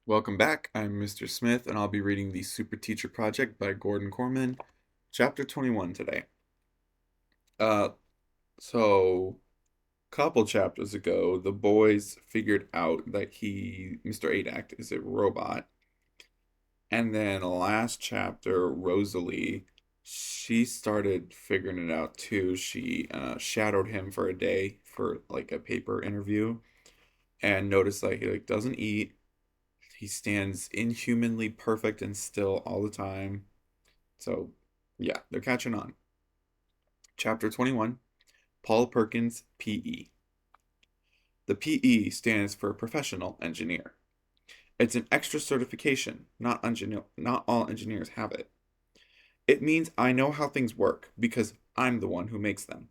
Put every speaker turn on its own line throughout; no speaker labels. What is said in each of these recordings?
Welcome back. I'm Mr. Smith, and I'll be reading the Superteacher Project by Korman, Chapter 21 today. Uh, so, couple chapters ago, the boys figured out that Mr. Adak, is a robot. And then last chapter, Rosalie, she started figuring it out too. She shadowed him for a day for like a paper interview and noticed that he like doesn't eat. He stands inhumanly perfect and still all the time. So, yeah, they're catching on. Chapter 21, Paul Perkins, PE. The PE stands for Professional Engineer. It's an extra certification. Not all engineers have it. It means I know how things work because I'm the one who makes them.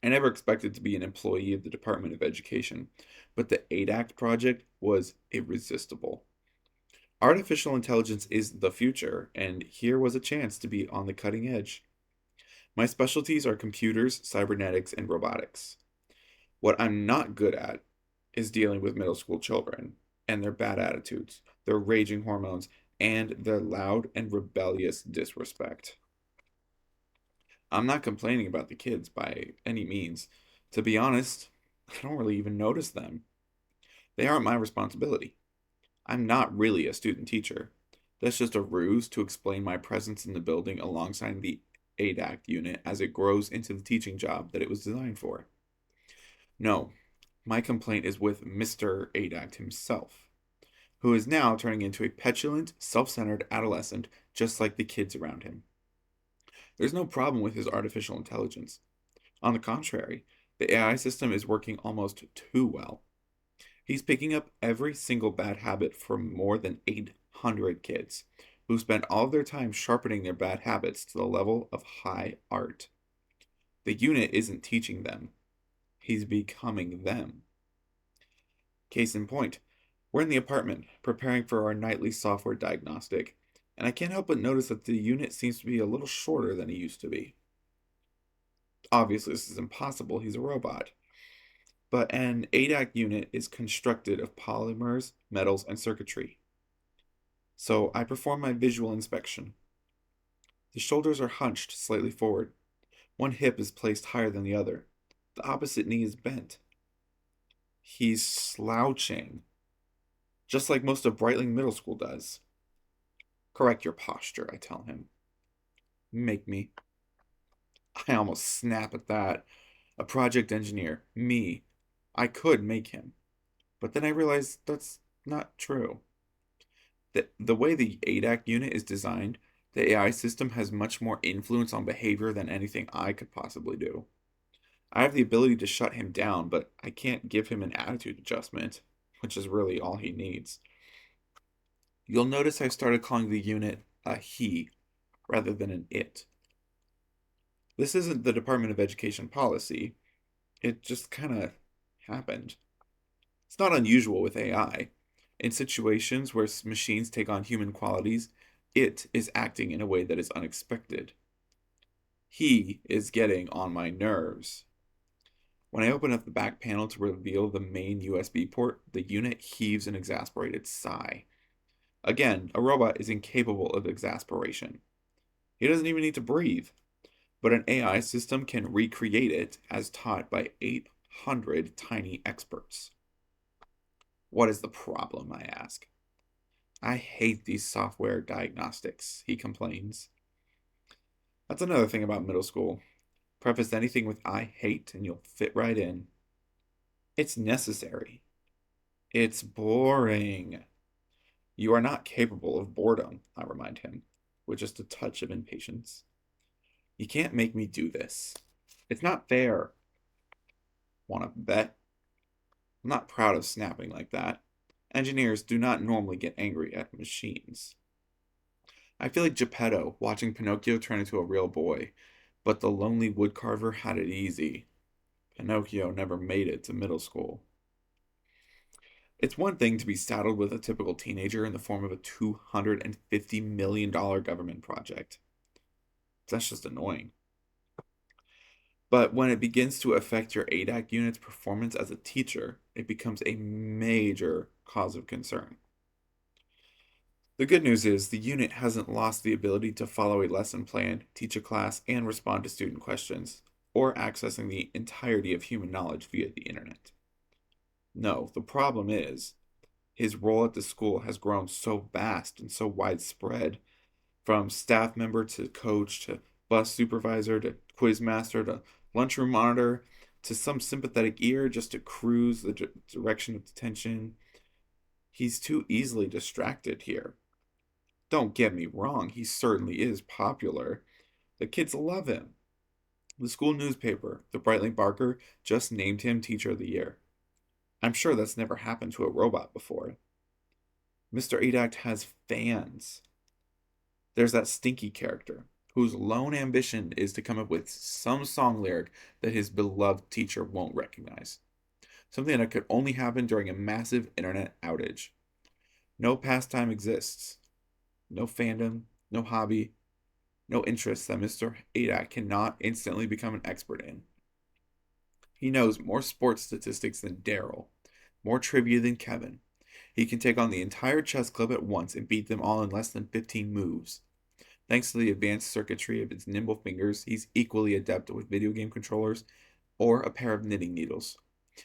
I never expected to be an employee of the Department of Education, but the ADACT project was irresistible. Artificial intelligence is the future, and here was a chance to be on the cutting edge. My specialties are computers, cybernetics, and robotics. What I'm not good at is dealing with middle school children and their bad attitudes, their raging hormones, and their loud and rebellious disrespect. I'm not complaining about the kids by any means. To be honest, I don't really even notice them. They aren't my responsibility. I'm not really a student teacher. That's just a ruse to explain my presence in the building alongside the ADACT unit as it grows into the teaching job that it was designed for. No, my complaint is with Mr. ADACT himself, who is now turning into a petulant, self centered adolescent just like the kids around him. There's no problem with his artificial intelligence. On the contrary, the AI system is working almost too well. He's picking up every single bad habit from more than 800 kids who spend all of their time sharpening their bad habits to the level of high art. The unit isn't teaching them, he's becoming them. Case in point, we're in the apartment preparing for our nightly software diagnostic, and I can't help but notice that the unit seems to be a little shorter than he used to be. Obviously, this is impossible, he's a robot. But an ADAC unit is constructed of polymers, metals, and circuitry. So I perform my visual inspection. The shoulders are hunched slightly forward. One hip is placed higher than the other. The opposite knee is bent. He's slouching, just like most of Brightling Middle School does. Correct your posture, I tell him. Make me. I almost snap at that. A project engineer, me. I could make him. But then I realize that's not true. The way the ADAC unit is designed, the AI system has much more influence on behavior than anything I could possibly do. I have the ability to shut him down, but I can't give him an attitude adjustment, which is really all he needs. You'll notice I started calling the unit a he rather than an it. This isn't the Department of Education policy, it just kind of happened. It's not unusual with AI. In situations where machines take on human qualities, it is acting in a way that is unexpected. He is getting on my nerves. When I open up the back panel to reveal the main USB port, the unit heaves an exasperated sigh. Again, a robot is incapable of exasperation. He doesn't even need to breathe, but an AI system can recreate it as taught by 800 tiny experts. What is the problem, I ask. I hate these software diagnostics, he complains. That's another thing about middle school. Preface anything with I hate and you'll fit right in. It's necessary. It's boring. You are not capable of boredom, I remind him, with just a touch of impatience. You can't make me do this. It's not fair. Want to bet? I'm not proud of snapping like that. Engineers do not normally get angry at machines. I feel like Geppetto watching Pinocchio turn into a real boy, but the lonely woodcarver had it easy. Pinocchio never made it to middle school. It's one thing to be saddled with a typical teenager in the form of a $250 million government project. That's just annoying. But when it begins to affect your ADAC unit's performance as a teacher, it becomes a major cause of concern. The good news is the unit hasn't lost the ability to follow a lesson plan, teach a class, and respond to student questions, or accessing the entirety of human knowledge via the internet. No, the problem is his role at the school has grown so vast and so widespread, from staff member to coach to bus supervisor to quiz master to lunchroom monitor to some sympathetic ear just to cruise the direction of detention. He's too easily distracted here. Don't get me wrong, he certainly is popular. The kids love him. The school newspaper, the Brightling Barker, just named him Teacher of the Year. I'm sure that's never happened to a robot before. Mr. Adact has fans. There's that stinky character, whose lone ambition is to come up with some song lyric that his beloved teacher won't recognize. Something that could only happen during a massive internet outage. No pastime exists. No fandom, no hobby, no interest that Mr. Adact cannot instantly become an expert in. He knows more sports statistics than Daryl, more trivia than Kevin. He can take on the entire chess club at once and beat them all in less than 15 moves. Thanks to the advanced circuitry of his nimble fingers, he's equally adept with video game controllers or a pair of knitting needles.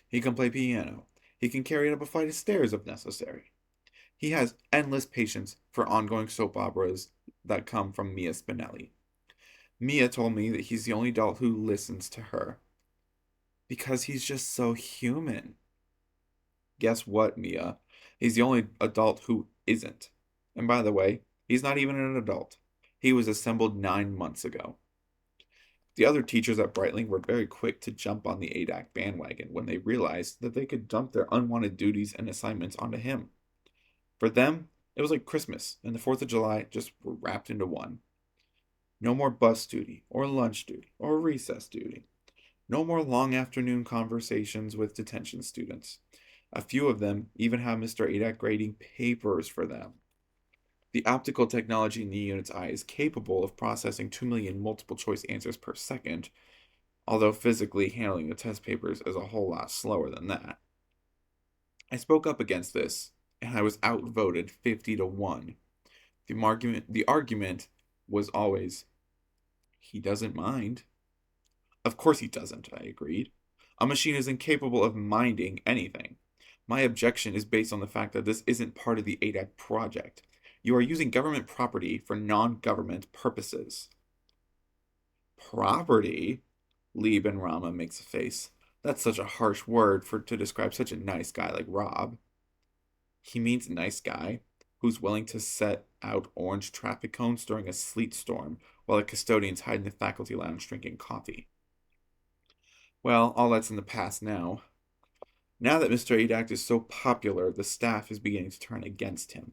He can play piano. He can carry up a flight of stairs if necessary. He has endless patience for ongoing soap operas that come from Mia Spinelli. Mia told me that he's the only adult who listens to her because he's just so human. Guess what, Mia? He's the only adult who isn't. And by the way, he's not even an adult. He was assembled 9 months ago. The other teachers at Brightling were very quick to jump on the ADAC bandwagon when they realized that they could dump their unwanted duties and assignments onto him. For them, it was like Christmas and the 4th of July just were wrapped into one. No more bus duty, or lunch duty, or recess duty. No more long afternoon conversations with detention students. A few of them even have Mr. Adac grading papers for them. The optical technology in the unit's eye is capable of processing 2 million multiple choice answers per second, although physically handling the test papers is a whole lot slower than that. I spoke up against this, and I was outvoted 50 to 1. The argument was always, he doesn't mind. Of course he doesn't, I agreed. A machine is incapable of minding anything. My objection is based on the fact that this isn't part of the ADAC project. You are using government property for non-government purposes. Property? Lee Ben Rama makes a face. That's such a harsh word to describe such a nice guy like Rob. He means nice guy who's willing to set out orange traffic cones during a sleet storm while the custodians hide in the faculty lounge drinking coffee. Well, all that's in the past now. Now that Mr. Adact is so popular, the staff is beginning to turn against him.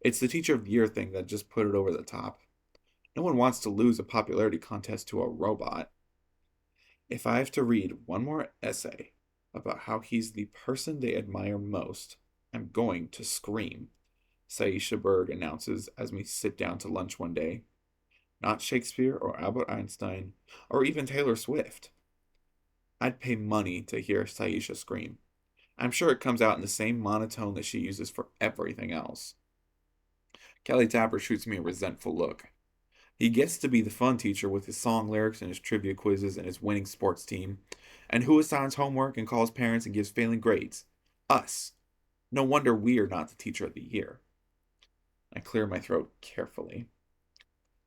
It's the Teacher of the Year thing that just put it over the top. No one wants to lose a popularity contest to a robot. If I have to read one more essay about how he's the person they admire most, I'm going to scream, Saisha Berg announces as we sit down to lunch one day. Not Shakespeare or Albert Einstein or even Taylor Swift. I'd pay money to hear Saisha scream. I'm sure it comes out in the same monotone that she uses for everything else. Kelly Tapper shoots me a resentful look. He gets to be the fun teacher with his song lyrics and his trivia quizzes and his winning sports team. And who assigns homework and calls parents and gives failing grades? Us. No wonder we are not the Teacher of the Year. I clear my throat carefully.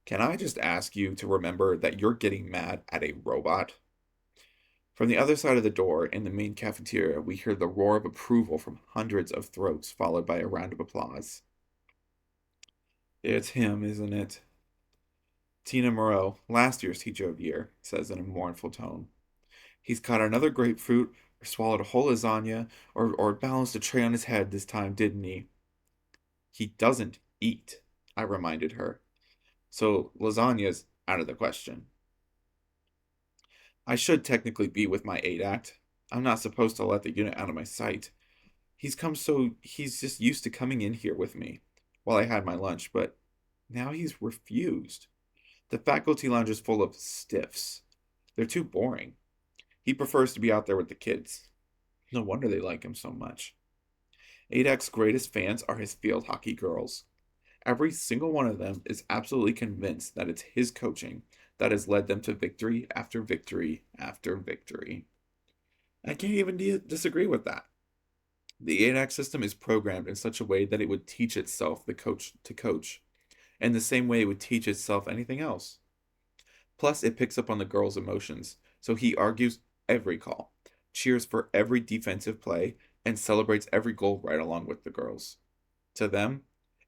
Can I just ask you to remember that you're getting mad at a robot? From the other side of the door, in the main cafeteria, we hear the roar of approval from hundreds of throats, followed by a round of applause. It's him, isn't it? Tina Moreau, last year's Teacher of the Year, says in a mournful tone. He's caught another grapefruit, or swallowed a whole lasagna, or balanced a tray on his head this time, didn't he? He doesn't eat, I reminded her. So lasagna's out of the question. I should technically be with my ADACT. I'm not supposed to let the unit out of my sight. He's just used to coming in here with me while I had my lunch, but now he's refused. The faculty lounge is full of stiffs. They're too boring. He prefers to be out there with the kids. No wonder they like him so much. ADAC's greatest fans are his field hockey girls. Every single one of them is absolutely convinced that it's his coaching that has led them to victory after victory after victory. I can't even disagree with that. The ADAC system is programmed in such a way that it would teach itself the coach to coach, in the same way it would teach itself anything else. Plus, it picks up on the girls' emotions, so he argues every call, cheers for every defensive play, and celebrates every goal right along with the girls. To them,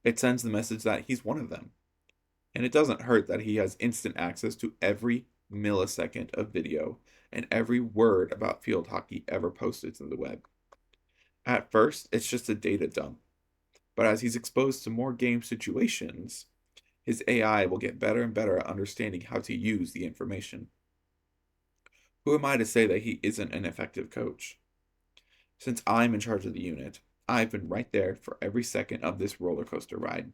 it sends the message that he's one of them. And it doesn't hurt that he has instant access to every millisecond of video and every word about field hockey ever posted to the web. At first, it's just a data dump, but as he's exposed to more game situations, his AI will get better and better at understanding how to use the information. Who am I to say that he isn't an effective coach? Since I'm in charge of the unit, I've been right there for every second of this roller coaster ride.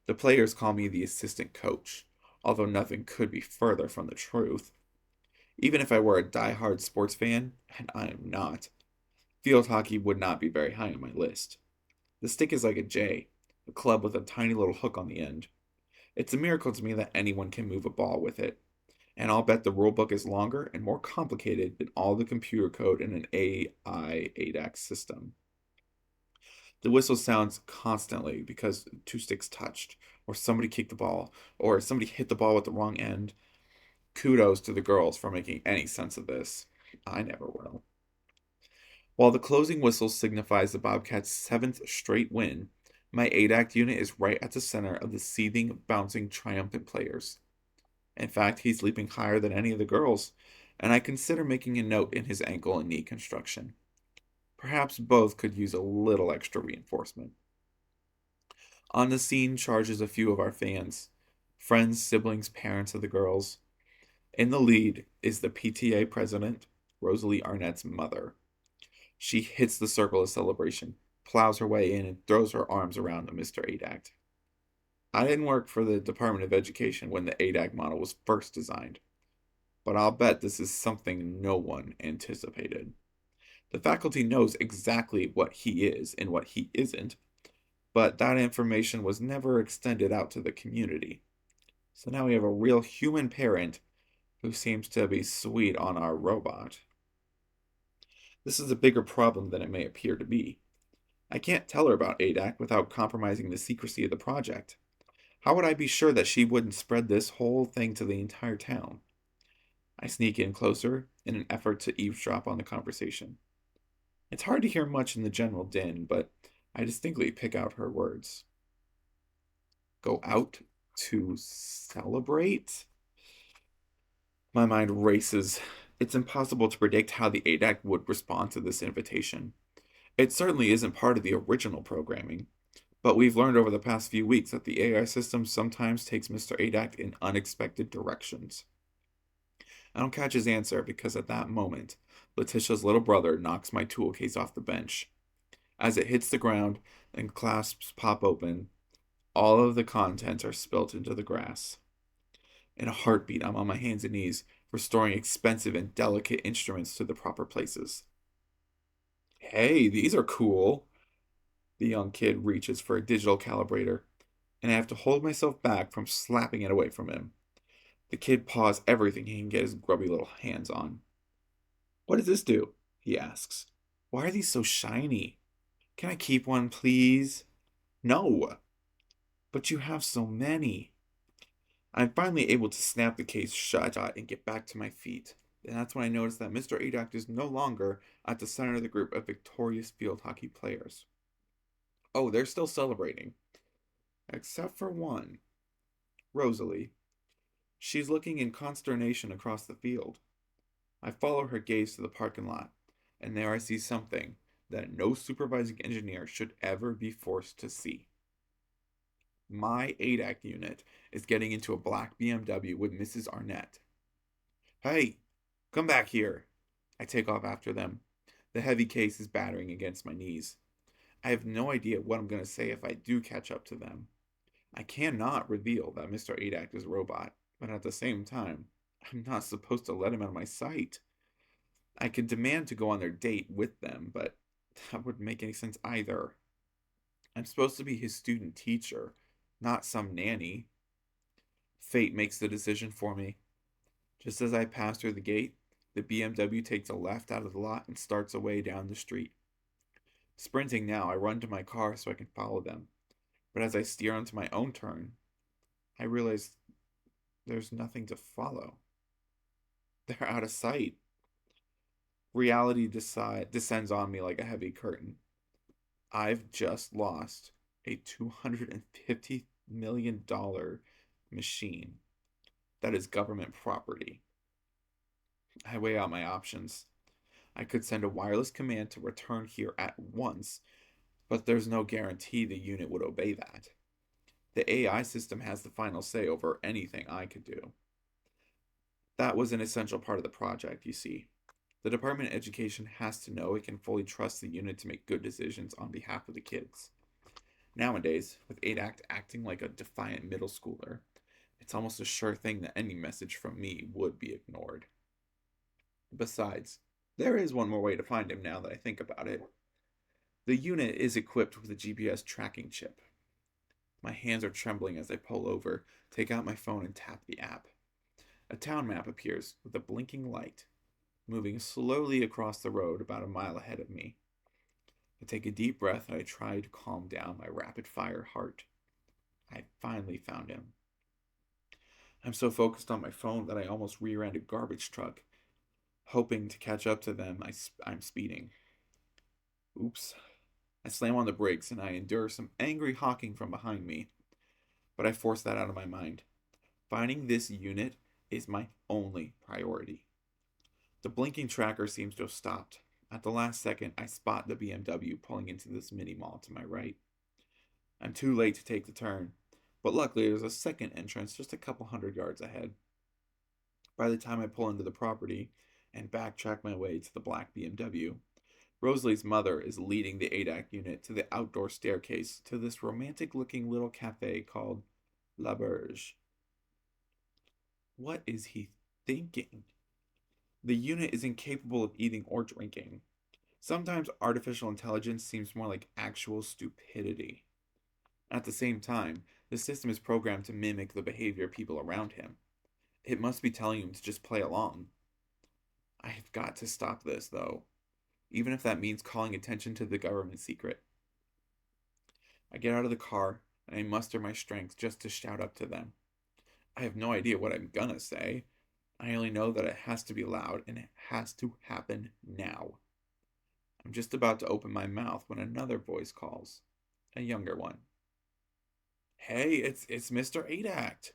The players call me the assistant coach, although nothing could be further from the truth. Even if I were a die-hard sports fan, and I am not, field hockey would not be very high on my list. The stick is like a J, a club with a tiny little hook on the end. It's a miracle to me that anyone can move a ball with it, and I'll bet the rulebook is longer and more complicated than all the computer code in an AI ADAX system. The whistle sounds constantly because two sticks touched, or somebody kicked the ball, or somebody hit the ball with the wrong end. Kudos to the girls for making any sense of this. I never will. While the closing whistle signifies the Bobcats' seventh straight win, my 8-act unit is right at the center of the seething, bouncing, triumphant players. In fact, he's leaping higher than any of the girls, and I consider making a note in his ankle and knee construction. Perhaps both could use a little extra reinforcement. On the scene charges a few of our fans, friends, siblings, parents of the girls. In the lead is the PTA president, Rosalie Arnett's mother. She hits the circle of celebration, plows her way in, and throws her arms around the Mr. ADACT. I didn't work for the Department of Education when the ADAC model was first designed, but I'll bet this is something no one anticipated. The faculty knows exactly what he is and what he isn't, but that information was never extended out to the community. So now we have a real human parent who seems to be sweet on our robot. This is a bigger problem than it may appear to be. I can't tell her about ADAC without compromising the secrecy of the project. How would I be sure that she wouldn't spread this whole thing to the entire town? I sneak in closer in an effort to eavesdrop on the conversation. It's hard to hear much in the general din, but I distinctly pick out her words. Go out to celebrate? My mind races. It's impossible to predict how the ADAC would respond to this invitation. It certainly isn't part of the original programming, but we've learned over the past few weeks that the AI system sometimes takes Mr. ADAC in unexpected directions. I don't catch his answer because at that moment, Letitia's little brother knocks my tool case off the bench. As it hits the ground and clasps pop open, all of the contents are spilt into the grass. In a heartbeat, I'm on my hands and knees, restoring expensive and delicate instruments to the proper places. Hey, these are cool. The young kid reaches for a digital calibrator, and I have to hold myself back from slapping it away from him. The kid paws everything he can get his grubby little hands on. What does this do? He asks. Why are these so shiny? Can I keep one, please? No. But you have so many. I'm finally able to snap the case shut and get back to my feet. And that's when I notice that Mr. Adact is no longer at the center of the group of victorious field hockey players. Oh, they're still celebrating. Except for one, Rosalie. She's looking in consternation across the field. I follow her gaze to the parking lot, and there I see something that no supervising engineer should ever be forced to see. My ADAC unit is getting into a black BMW with Mrs. Arnett. Hey, come back here. I take off after them. The heavy case is battering against my knees. I have no idea what I'm going to say if I do catch up to them. I cannot reveal that Mr. Adact is a robot, but at the same time, I'm not supposed to let him out of my sight. I could demand to go on their date with them, but that wouldn't make any sense either. I'm supposed to be his student teacher, not some nanny. Fate makes the decision for me. Just as I pass through the gate, the BMW takes a left out of the lot and starts away down the street. Sprinting now, I run to my car so I can follow them. But as I steer onto my own turn, I realize there's nothing to follow. They're out of sight. Reality descends on me like a heavy curtain. I've just lost a $250 million machine that is government property. I weigh out my options. I could send a wireless command to return here at once, but there's no guarantee the unit would obey that. The AI system has the final say over anything I could do. That was an essential part of the project, you see. The Department of Education has to know it can fully trust the unit to make good decisions on behalf of the kids. Nowadays, with ADACT acting like a defiant middle schooler, it's almost a sure thing that any message from me would be ignored. Besides, there is one more way to find him now that I think about it. The unit is equipped with a GPS tracking chip. My hands are trembling as I pull over, take out my phone, and tap the app. A town map appears with a blinking light, moving slowly across the road about a mile ahead of me. I take a deep breath and I try to calm down my rapid fire heart. I finally found him. I'm so focused on my phone that I almost rear end a garbage truck, hoping to catch up to them. I'm speeding. Oops. I slam on the brakes and I endure some angry honking from behind me, but I force that out of my mind. Finding this unit is my only priority. The blinking tracker seems to have stopped. At the last second, I spot the BMW pulling into this mini mall to my right. I'm too late to take the turn, but luckily there's a second entrance just a couple hundred yards ahead. By the time I pull into the property and backtrack my way to the black BMW, Rosalie's mother is leading the ADAC unit to the outdoor staircase to this romantic looking little cafe called La Berge. What is he thinking? The unit is incapable of eating or drinking. Sometimes artificial intelligence seems more like actual stupidity. At the same time, the system is programmed to mimic the behavior of people around him. It must be telling him to just play along. I have got to stop this, though, even if that means calling attention to the government secret. I get out of the car and I muster my strength just to shout up to them. I have no idea what I'm gonna say. I only know that it has to be loud and it has to happen now. I'm just about to open my mouth when another voice calls, a younger one. Hey, it's Mr. Adact.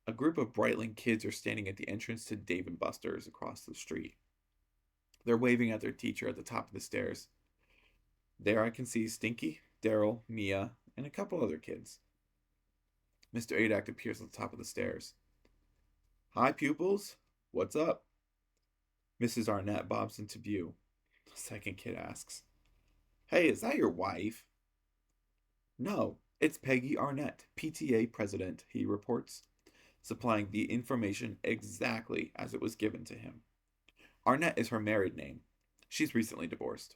A group of Brightling kids are standing at the entrance to Dave and Buster's across the street. They're waving at their teacher at the top of the stairs. There I can see Stinky, Daryl, Mia, and a couple other kids. Mr. Adact appears at the top of the stairs. Hi, pupils. What's up? Mrs. Arnett bobs into view. The second kid asks, Hey, is that your wife? No, it's Peggy Arnett, PTA president, he reports, supplying the information exactly as it was given to him. Arnett is her married name. She's recently divorced.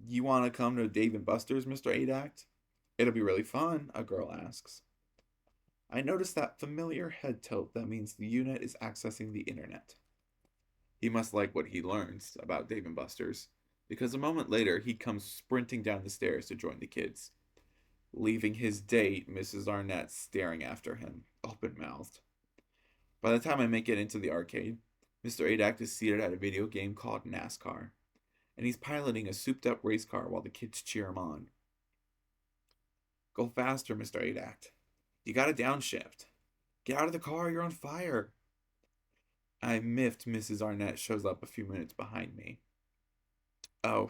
You want to come to Dave and Buster's, Mr. Adact? It'll be really fun, a girl asks. I notice that familiar head tilt that means the unit is accessing the internet. He must like what he learns about Dave and Buster's, because a moment later he comes sprinting down the stairs to join the kids, leaving his date, Mrs. Arnett, staring after him, open mouthed. By the time I make it into the arcade, Mr. Adact is seated at a video game called NASCAR, and he's piloting a souped up race car while the kids cheer him on. Go faster, Mr. Adact. You gotta downshift. Get out of the car, you're on fire. I miffed Mrs. Arnett shows up a few minutes behind me. Oh,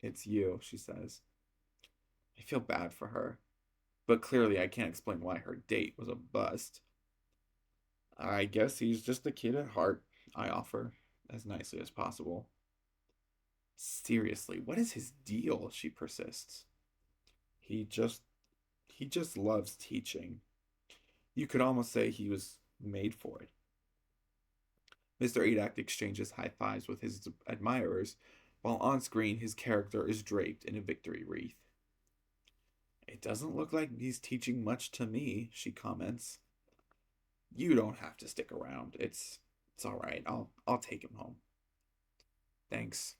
it's you, she says. I feel bad for her, but clearly I can't explain why her date was a bust. I guess he's just a kid at heart, I offer, as nicely as possible. Seriously, what is his deal? She persists. He just he just loves teaching. You could almost say he was made for it. Mr. Adact exchanges high fives with his admirers, while on screen his character is draped in a victory wreath. doesn't look like he's teaching much to me, she comments. You don't have to stick around. It's all right. I'll take him home. Thanks.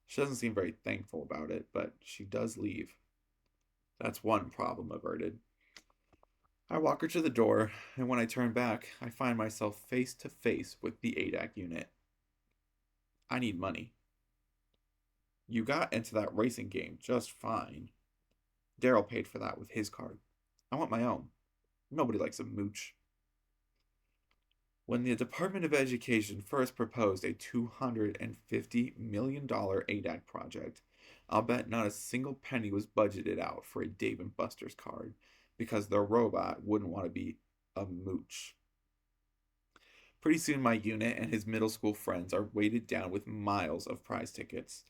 She doesn't seem very thankful about it, but she does leave. That's one problem averted. I walk her to the door, and when I turn back, I find myself face to face with the ADAC unit. I need money. You got into that racing game just fine. Daryl paid for that with his card. I want my own. Nobody likes a mooch. When the Department of Education first proposed a $250 million ADAC project, I'll bet not a single penny was budgeted out for a Dave and Buster's card because their robot wouldn't want to be a mooch. Pretty soon, my unit and his middle school friends are weighted down with miles of prize tickets.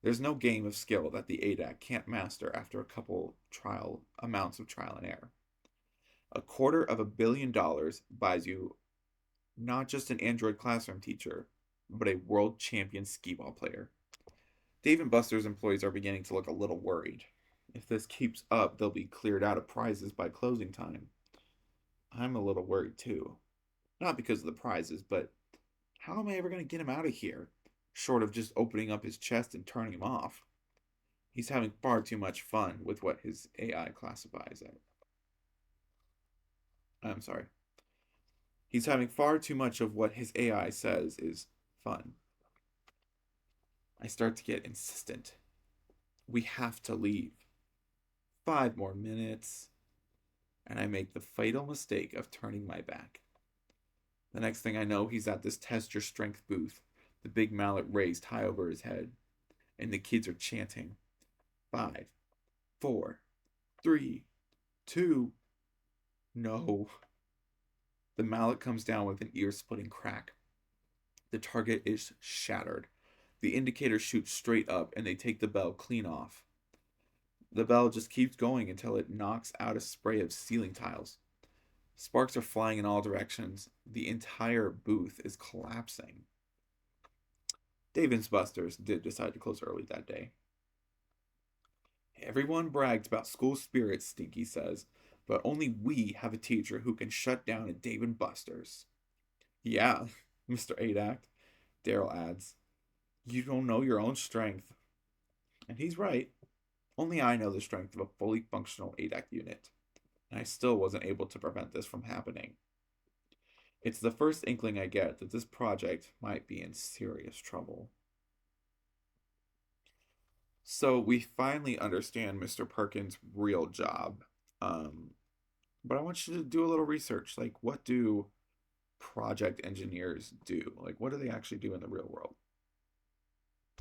There's no game of skill that the ADAC can't master after a couple trial amounts of trial and error. $250 million buys you not just an Android classroom teacher, but a world champion skee ball player. Dave and Buster's employees are beginning to look a little worried. If this keeps up, they'll be cleared out of prizes by closing time. I'm a little worried too. Not because of the prizes, but how am I ever going to get him out of here? Short of just opening up his chest and turning him off. He's having far too much fun with what his AI classifies as. I'm sorry. He's having far too much of what his AI says is fun. I start to get insistent. We have to leave. 5 more minutes. And I make the fatal mistake of turning my back. The next thing I know, he's at this test your strength booth, the big mallet raised high over his head, and the kids are chanting 5, 4, 3, 2. No. The mallet comes down with an ear splitting crack. The target is shattered. The indicator shoots straight up, and they take the bell clean off. The bell just keeps going until it knocks out a spray of ceiling tiles. Sparks are flying in all directions. The entire booth is collapsing. Dave and Buster's did decide to close early that day. Everyone bragged about school spirit, Stinky says, but only we have a teacher who can shut down a Dave and Buster's. Yeah, Mr. Adak, Daryl adds. You don't know your own strength. And he's right. Only I know the strength of a fully functional ADAC unit. And I still wasn't able to prevent this from happening. It's the first inkling I get that this project might be in serious trouble. So we finally understand Mr. Perkins' real job. Um, but I want you to do a little research. Like, what do project engineers do? Like, what do they actually do in the real world?